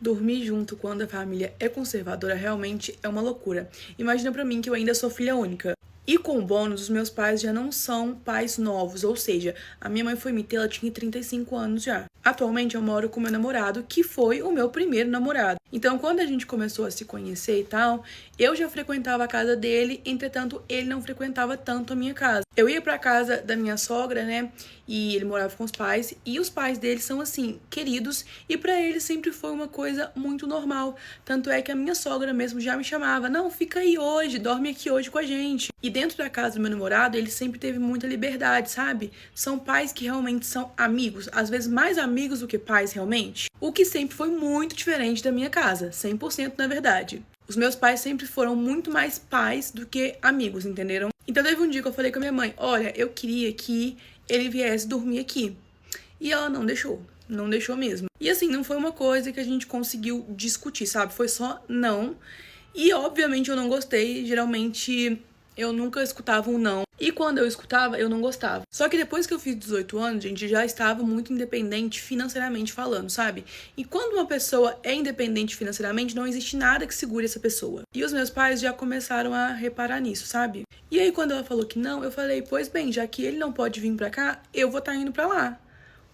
Dormir junto quando a família é conservadora realmente é uma loucura. Imagina pra mim que eu ainda sou filha única. E com o bônus, os meus pais já não são pais novos, ou seja, a minha mãe foi me ter, ela tinha 35 anos já. Atualmente eu moro com meu namorado, que foi o meu primeiro namorado. Então, quando a gente começou a se conhecer e tal, eu já frequentava a casa dele, entretanto, ele não frequentava tanto a minha casa. Eu ia pra casa da minha sogra, né, e ele morava com os pais, e os pais dele são, assim, queridos, e pra ele sempre foi uma coisa muito normal. Tanto é que a minha sogra mesmo já me chamava, não, fica aí hoje, dorme aqui hoje com a gente. E dentro da casa do meu namorado, ele sempre teve muita liberdade, sabe? São pais que realmente são amigos, às vezes mais amigos do que pais realmente. O que sempre foi muito diferente da minha casa, 100% na verdade. Os meus pais sempre foram muito mais pais do que amigos, entenderam? Então teve um dia que eu falei com a minha mãe, olha, eu queria que ele viesse dormir aqui. E ela não deixou. Não deixou mesmo. E assim, não foi uma coisa que a gente conseguiu discutir, sabe? Foi só não. E obviamente eu não gostei. Geralmente eu nunca escutava um não. E quando eu escutava, eu não gostava. Só que depois que eu fiz 18 anos, gente, já estava muito independente financeiramente falando, sabe? E quando uma pessoa é independente financeiramente, não existe nada que segure essa pessoa. E os meus pais já começaram a reparar nisso, sabe? E aí quando ela falou que não, eu falei, pois bem, já que ele não pode vir pra cá, eu vou estar indo pra lá.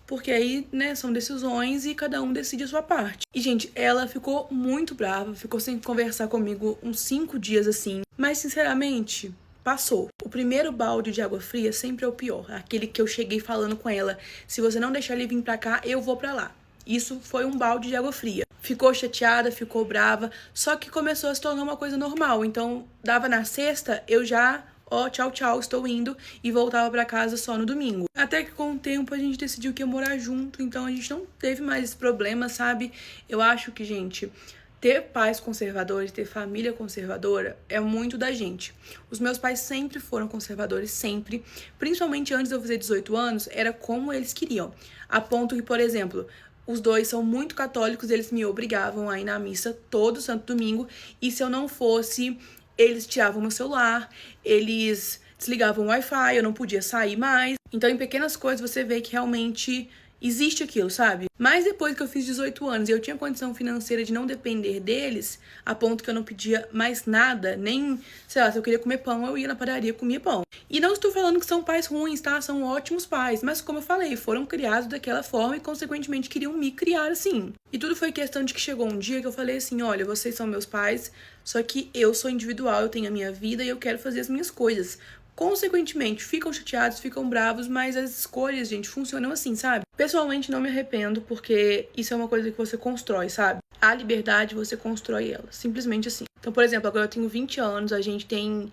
Porque aí, né, são decisões e cada um decide a sua parte. E, gente, ela ficou muito brava, ficou sem conversar comigo uns 5 dias assim. Mas, sinceramente, passou. O primeiro balde de água fria sempre é o pior. Aquele que eu cheguei falando com ela, se você não deixar ele vir pra cá, eu vou pra lá. Isso foi um balde de água fria. Ficou chateada, ficou brava, só que começou a se tornar uma coisa normal. Então, dava na sexta, eu já... tchau, tchau, estou indo, e voltava pra casa só no domingo. Até que com o tempo a gente decidiu que ia morar junto, então a gente não teve mais esse problema, sabe? Eu acho que, gente, ter pais conservadores, ter família conservadora é muito da gente. Os meus pais sempre foram conservadores, sempre. Principalmente antes de eu fazer 18 anos, era como eles queriam. A ponto que, por exemplo, os dois são muito católicos, eles me obrigavam a ir na missa todo santo domingo, e se eu não fosse... eles tiravam meu celular, eles desligavam o Wi-Fi, eu não podia sair mais. Então, em pequenas coisas, você vê que realmente existe aquilo, sabe? Mas depois que eu fiz 18 anos e eu tinha condição financeira de não depender deles, a ponto que eu não pedia mais nada, nem, sei lá, se eu queria comer pão, eu ia na padaria e comia pão. E não estou falando que são pais ruins, tá? São ótimos pais, mas como eu falei, foram criados daquela forma e, consequentemente, queriam me criar assim. E tudo foi questão de que chegou um dia que eu falei assim, olha, vocês são meus pais, só que eu sou individual, eu tenho a minha vida e eu quero fazer as minhas coisas. Consequentemente, ficam chateados, ficam bravos, mas as escolhas, gente, funcionam assim, sabe? Pessoalmente, não me arrependo, porque isso é uma coisa que você constrói, sabe? A liberdade, você constrói ela, simplesmente assim. Então, por exemplo, agora eu tenho 20 anos, a gente tem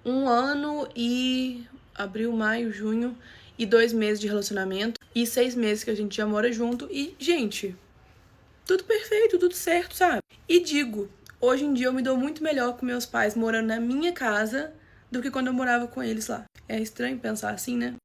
1 ano e... abril, maio, junho e 2 meses de relacionamento e 6 meses que a gente já mora junto e, gente, tudo perfeito, tudo certo, sabe? E digo, hoje em dia eu me dou muito melhor com meus pais morando na minha casa do que quando eu morava com eles lá. É estranho pensar assim, né?